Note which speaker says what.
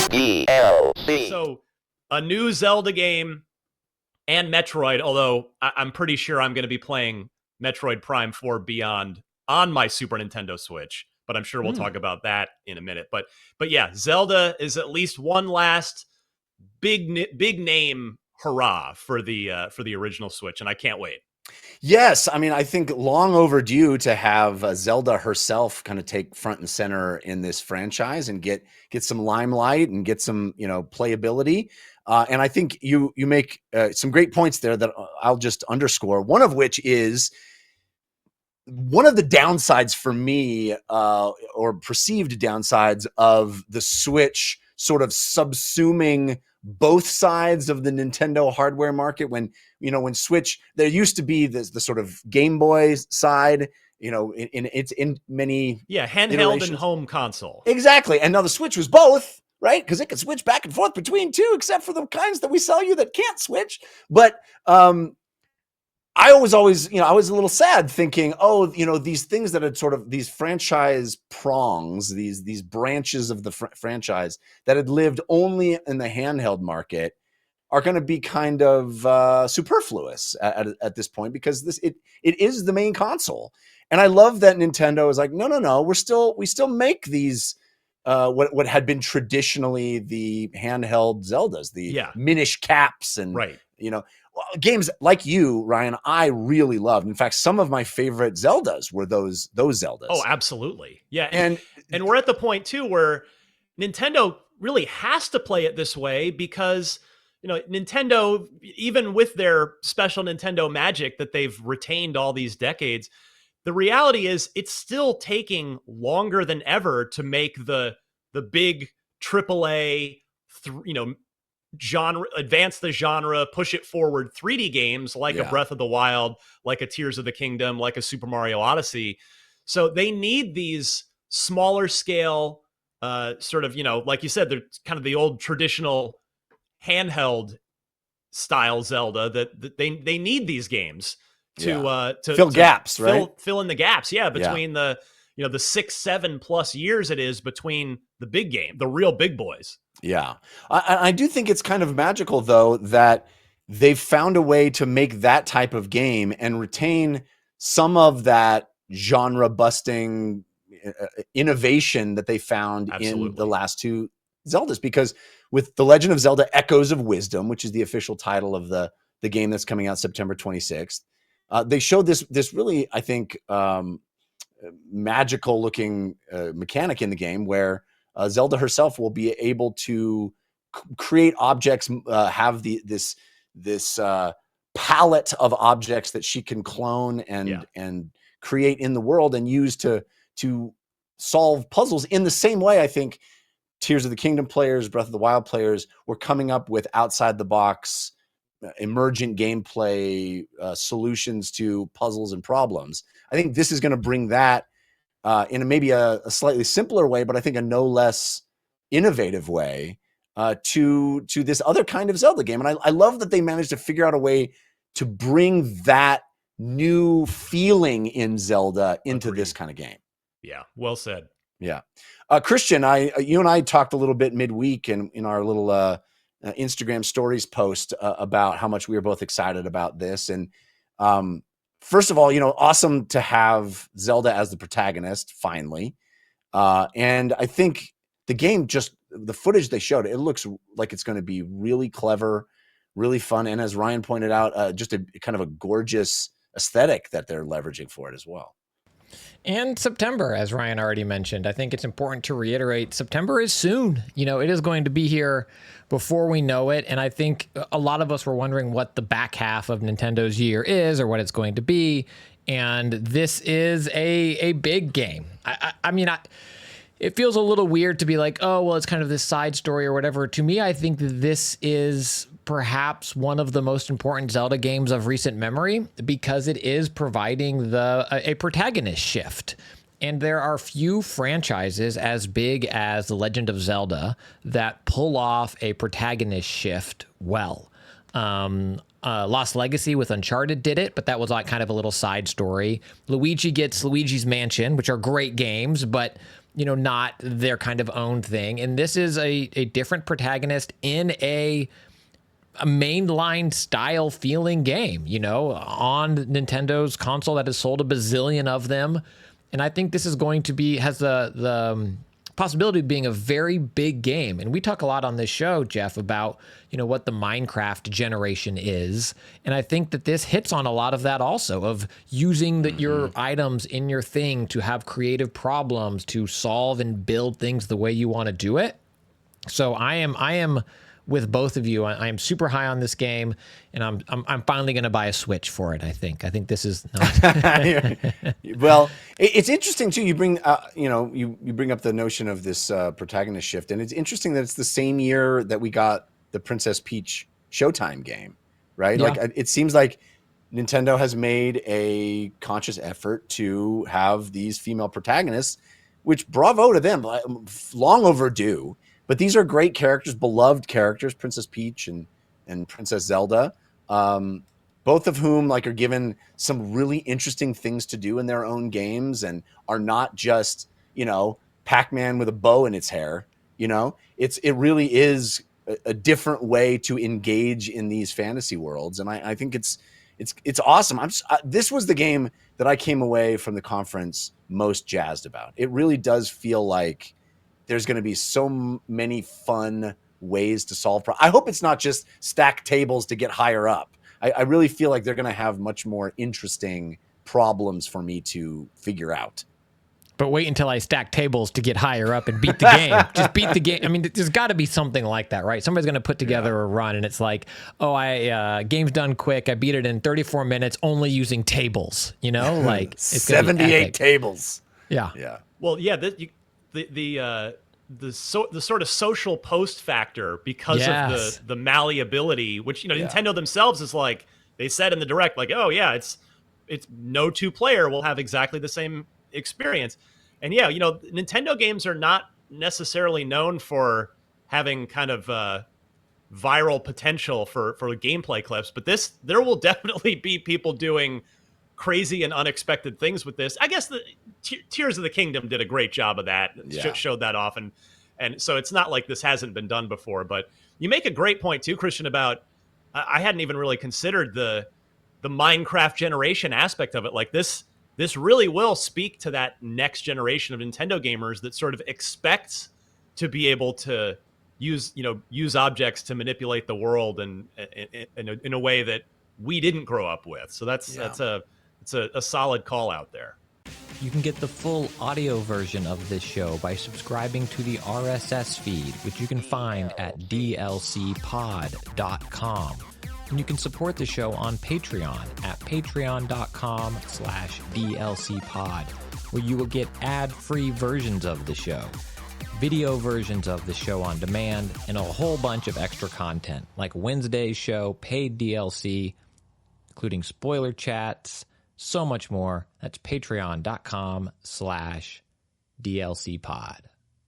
Speaker 1: DLC.
Speaker 2: So a new Zelda game and Metroid, although I'm pretty sure I'm going to be playing Metroid Prime 4 Beyond on my Super Nintendo Switch, but I'm sure we'll talk about that in a minute. But yeah, Zelda is at least one last big name hurrah for the original Switch, and I can't wait.
Speaker 3: Yes, I mean, I think long overdue to have Zelda herself kind of take front and center in this franchise and get some limelight and get some playability. And I think you make some great points there that I'll just underscore. One of which is one of the downsides for me, or perceived downsides of the Switch sort of subsuming both sides of the Nintendo hardware market. When Switch, there used to be the sort of Game Boy side, in many
Speaker 2: handheld
Speaker 3: iterations.
Speaker 2: and home console.
Speaker 3: Exactly. And now the Switch was both, right? Because it could switch back and forth between two, except for the kinds that we sell you that can't switch. But I was always, I was a little sad thinking, these things that had sort of these franchise prongs, these branches of the franchise that had lived only in the handheld market are going to be kind of superfluous at this point, because it is the main console. And I love that Nintendo is like, no, we still make these what had been traditionally the handheld Zeldas, the Minish Caps, and games like you, Ryan, I really loved. In fact, some of my favorite Zeldas were those Zeldas.
Speaker 2: Oh, absolutely. Yeah. And we're at the point too where Nintendo really has to play it this way, because Nintendo, even with their special Nintendo magic that they've retained all these decades, the reality is it's still taking longer than ever to make the big AAA, genre, advance the genre, push it forward 3D games like a Breath of the Wild, like a Tears of the Kingdom, like a Super Mario Odyssey. So they need these smaller scale, sort of, like you said, they're kind of the old traditional handheld style Zelda that they need these games to
Speaker 3: fill gaps, right?
Speaker 2: Fill in the gaps. Yeah. Between the 6-7+ years it is between the big game, the real big boys.
Speaker 3: Yeah. I do think it's kind of magical, though, that they've found a way to make that type of game and retain some of that genre busting innovation that they found in the last two Zeldas. Because with The Legend of Zelda Echoes of Wisdom, which is the official title of the game that's coming out September 26th, they showed this really, I think, magical looking mechanic in the game where Zelda herself will be able to create objects, have this palette of objects that she can clone and create in the world and use to solve puzzles in the same way I think Tears of the Kingdom players, Breath of the Wild players were coming up with outside the box, emergent gameplay solutions to puzzles and problems. I think this is going to bring that in maybe a slightly simpler way, but I think a no less innovative way to this other kind of Zelda game. And I love that they managed to figure out a way to bring that new feeling in Zelda into this kind of game.
Speaker 2: Yeah, well said.
Speaker 3: Yeah. Christian, you and I talked a little bit midweek in our little Instagram stories post about how much we were both excited about this. And first of all, awesome to have Zelda as the protagonist finally. And I think the game, just the footage they showed, it looks like it's going to be really clever, really fun. And as Ryan pointed out, just a kind of a gorgeous aesthetic that they're leveraging for it as well.
Speaker 4: And September, as Ryan already mentioned, I think it's important to reiterate, September is soon. It is going to be here before we know it. And I think a lot of us were wondering what the back half of Nintendo's year is or what it's going to be. And this is a big game. I mean, it feels a little weird to be like, oh, well, it's kind of this side story or whatever. To me, I think that this is perhaps one of the most important Zelda games of recent memory because it is providing a protagonist shift. And there are few franchises as big as The Legend of Zelda that pull off a protagonist shift well. Lost Legacy with Uncharted did it, but that was like kind of a little side story. Luigi gets Luigi's Mansion, which are great games, but not their kind of own thing. And this is a different protagonist in a mainline style feeling game, on Nintendo's console that has sold a bazillion of them. And I think this is going to has the possibility of being a very big game. And we talk a lot on this show, Jeff, about, what the Minecraft generation is. And I think that this hits on a lot of that also, of using your items in your thing to have creative problems, to solve and build things the way you want to do it. So I am with both of you. I am super high on this game, and I'm finally going to buy a Switch for it. I think this is
Speaker 3: well, it's interesting too. You bring you bring up the notion of this protagonist shift, and it's interesting that it's the same year that we got the Princess Peach Showtime game, right?
Speaker 4: Yeah.
Speaker 3: Like it seems like Nintendo has made a conscious effort to have these female protagonists, which bravo to them, long overdue. But these are great characters, beloved characters, Princess Peach and Princess Zelda, both of whom are given some really interesting things to do in their own games and are not just, Pac-Man with a bow in its hair. It really is a different way to engage in these fantasy worlds, and I think it's awesome. This was the game that I came away from the conference most jazzed about. It really does feel like there's going to be so many fun ways to solve problems. I hope it's not just stack tables to get higher up. I really feel like they're going to have much more interesting problems for me to figure out.
Speaker 4: But wait until I stack tables to get higher up and beat the game. Just beat the game. I mean, there's got to be something like that, right? Somebody's going to put together a run, and it's like, game's done quick. I beat it in 34 minutes only using tables, Like it's
Speaker 3: 78 tables.
Speaker 4: Yeah.
Speaker 3: Yeah.
Speaker 2: Well, yeah, the sort of social post factor because of the malleability, which Nintendo themselves is like, they said in the direct, like, oh yeah, it's no two player will have exactly the same experience. And yeah, Nintendo games are not necessarily known for having kind of viral potential for gameplay clips, but there will definitely be people doing crazy and unexpected things with this. I guess the Tears of the Kingdom did a great job of that. Showed that off, and so it's not like this hasn't been done before. But you make a great point too, Christian, about I hadn't even really considered the Minecraft generation aspect of it. Like this really will speak to that next generation of Nintendo gamers that sort of expects to be able to use objects to manipulate the world and in a way that we didn't grow up with. So that's a solid call out there.
Speaker 4: You can get the full audio version of this show by subscribing to the RSS feed, which you can find at dlcpod.com. And you can support the show on Patreon at patreon.com/dlcpod, where you will get ad-free versions of the show, video versions of the show on demand, and a whole bunch of extra content, like Wednesday's show, paid DLC, including spoiler chats, so much more. That's patreon.com/dlcpod.